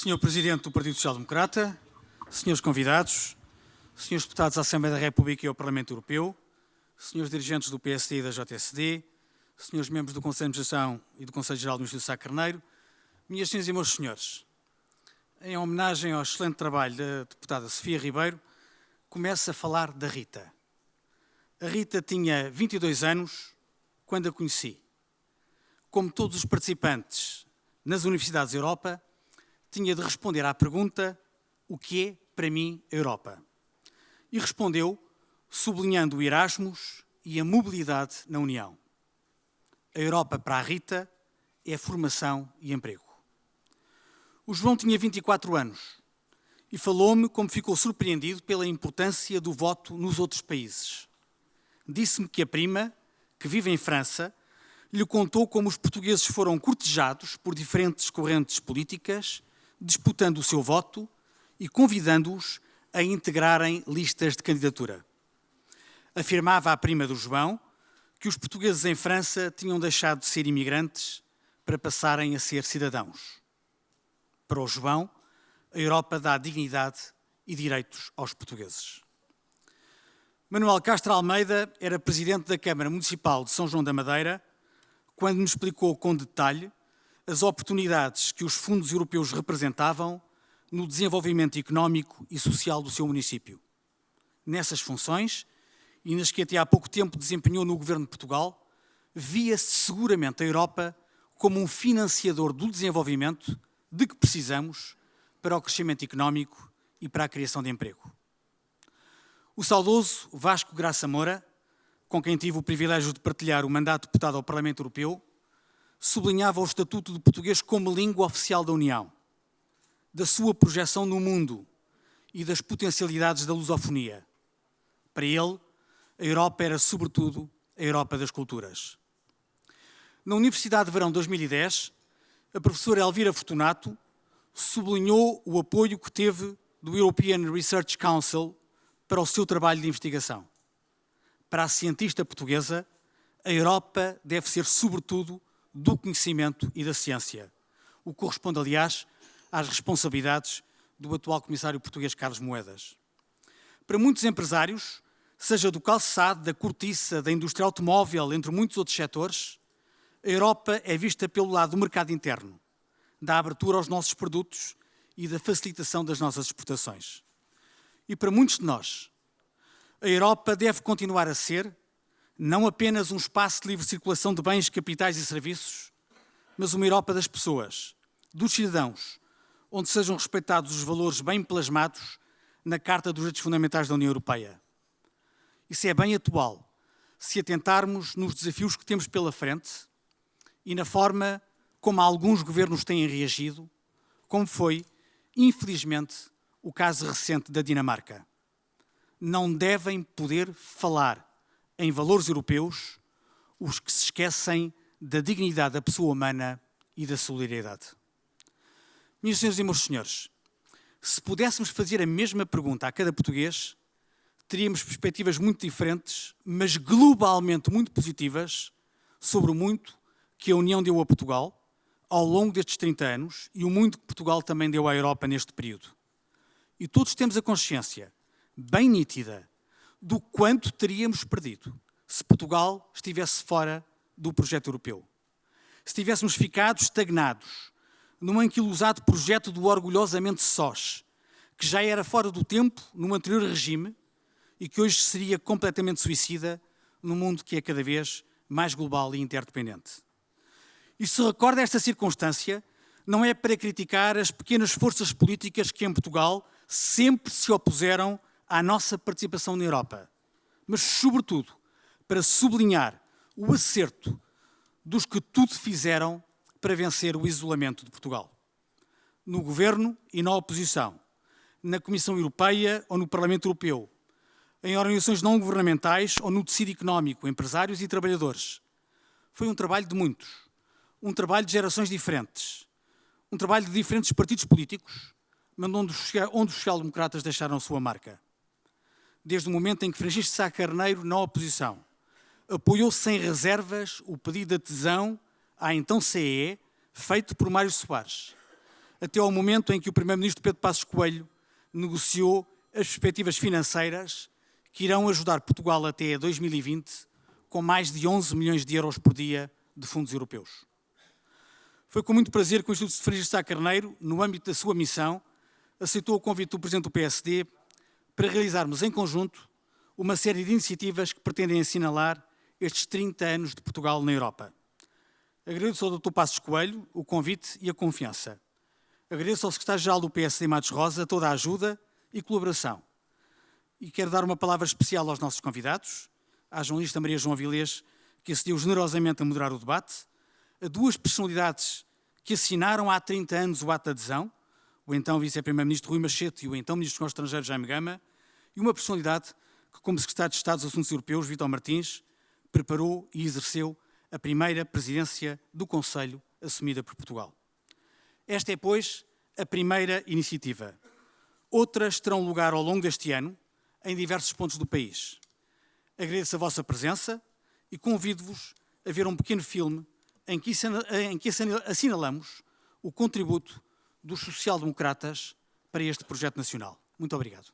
Senhor Presidente do Partido Social Democrata, senhores convidados, senhores deputados da Assembleia da República e ao Parlamento Europeu, senhores dirigentes do PSD e da JSD, senhores membros do Conselho de Administração e do Conselho Geral do Instituto Sá Carneiro, minhas senhoras e meus senhores, em homenagem ao excelente trabalho da deputada Sofia Ribeiro, começo a falar da Rita. A Rita tinha 22 anos quando a conheci. Como todos os participantes nas Universidades da Europa, tinha de responder à pergunta: o que é para mim a Europa? E respondeu sublinhando o Erasmus e a mobilidade na União. A Europa para a Rita é formação e emprego. O João tinha 24 anos e falou-me como ficou surpreendido pela importância do voto nos outros países. Disse-me que a prima, que vive em França, lhe contou como os portugueses foram cortejados por diferentes correntes políticas, disputando o seu voto e convidando-os a integrarem listas de candidatura. Afirmava a prima do João que os portugueses em França tinham deixado de ser imigrantes para passarem a ser cidadãos. Para o João, a Europa dá dignidade e direitos aos portugueses. Manuel Castro Almeida era presidente da Câmara Municipal de São João da Madeira quando me explicou com detalhe as oportunidades que os fundos europeus representavam no desenvolvimento económico e social do seu município. Nessas funções, e nas que até há pouco tempo desempenhou no Governo de Portugal, via-se seguramente a Europa como um financiador do desenvolvimento de que precisamos para o crescimento económico e para a criação de emprego. O saudoso Vasco Graça Moura, com quem tive o privilégio de partilhar o mandato de deputado ao Parlamento Europeu, sublinhava o Estatuto do Português como língua oficial da União, da sua projeção no mundo e das potencialidades da lusofonia. Para ele, a Europa era, sobretudo, a Europa das culturas. Na Universidade de Verão de 2010, a professora Elvira Fortunato sublinhou o apoio que teve do European Research Council para o seu trabalho de investigação. Para a cientista portuguesa, a Europa deve ser, sobretudo, do conhecimento e da ciência, o que corresponde, aliás, às responsabilidades do atual comissário português Carlos Moedas. Para muitos empresários, seja do calçado, da cortiça, da indústria automóvel, entre muitos outros setores, a Europa é vista pelo lado do mercado interno, da abertura aos nossos produtos e da facilitação das nossas exportações. E para muitos de nós, a Europa deve continuar a ser não apenas um espaço de livre circulação de bens, capitais e serviços, mas uma Europa das pessoas, dos cidadãos, onde sejam respeitados os valores bem plasmados na Carta dos Direitos Fundamentais da União Europeia. Isso é bem atual, se atentarmos nos desafios que temos pela frente e na forma como alguns governos têm reagido, como foi, infelizmente, o caso recente da Dinamarca. Não devem poder falar em valores europeus os que se esquecem da dignidade da pessoa humana e da solidariedade. Minhas senhoras e meus senhores, se pudéssemos fazer a mesma pergunta a cada português, teríamos perspectivas muito diferentes, mas globalmente muito positivas, sobre o muito que a União deu a Portugal ao longo destes 30 anos e o muito que Portugal também deu à Europa neste período. E todos temos a consciência bem nítida do quanto teríamos perdido se Portugal estivesse fora do projeto europeu. Se tivéssemos ficado estagnados num anquilosado projeto do orgulhosamente sós, que já era fora do tempo no anterior regime e que hoje seria completamente suicida num mundo que é cada vez mais global e interdependente. E se recorda esta circunstância, não é para criticar as pequenas forças políticas que em Portugal sempre se opuseram à nossa participação na Europa, mas, sobretudo, para sublinhar o acerto dos que tudo fizeram para vencer o isolamento de Portugal. No Governo e na oposição, na Comissão Europeia ou no Parlamento Europeu, em organizações não governamentais ou no tecido económico, empresários e trabalhadores. Foi um trabalho de muitos, um trabalho de gerações diferentes, um trabalho de diferentes partidos políticos, mas onde os social-democratas deixaram a sua marca. Desde o momento em que Francisco Sá Carneiro, na oposição, apoiou sem reservas o pedido de adesão à então CEE, feito por Mário Soares, até ao momento em que o Primeiro-Ministro Pedro Passos Coelho negociou as perspectivas financeiras que irão ajudar Portugal até 2020 com mais de 11 milhões de euros por dia de fundos europeus. Foi com muito prazer que o Instituto Frias de Sá Carneiro, no âmbito da sua missão, aceitou o convite do Presidente do PSD para realizarmos em conjunto uma série de iniciativas que pretendem assinalar estes 30 anos de Portugal na Europa. Agradeço ao Dr. Passos Coelho o convite e a confiança. Agradeço ao Secretário-Geral do PSD, Matos Rosa, toda a ajuda e colaboração. E quero dar uma palavra especial aos nossos convidados, à jornalista Maria João Avilés, que acedeu generosamente a moderar o debate, a duas personalidades que assinaram há 30 anos o ato de adesão, o então Vice-Primeiro-Ministro Rui Machete e o então Ministro dos Negócios Estrangeiros Jaime Gama, e uma personalidade que, como Secretário de Estado dos Assuntos Europeus, Vítor Martins, preparou e exerceu a primeira presidência do Conselho assumida por Portugal. Esta é, pois, a primeira iniciativa. Outras terão lugar ao longo deste ano, em diversos pontos do país. Agradeço a vossa presença e convido-vos a ver um pequeno filme em que assinalamos o contributo dos social-democratas para este projeto nacional. Muito obrigado.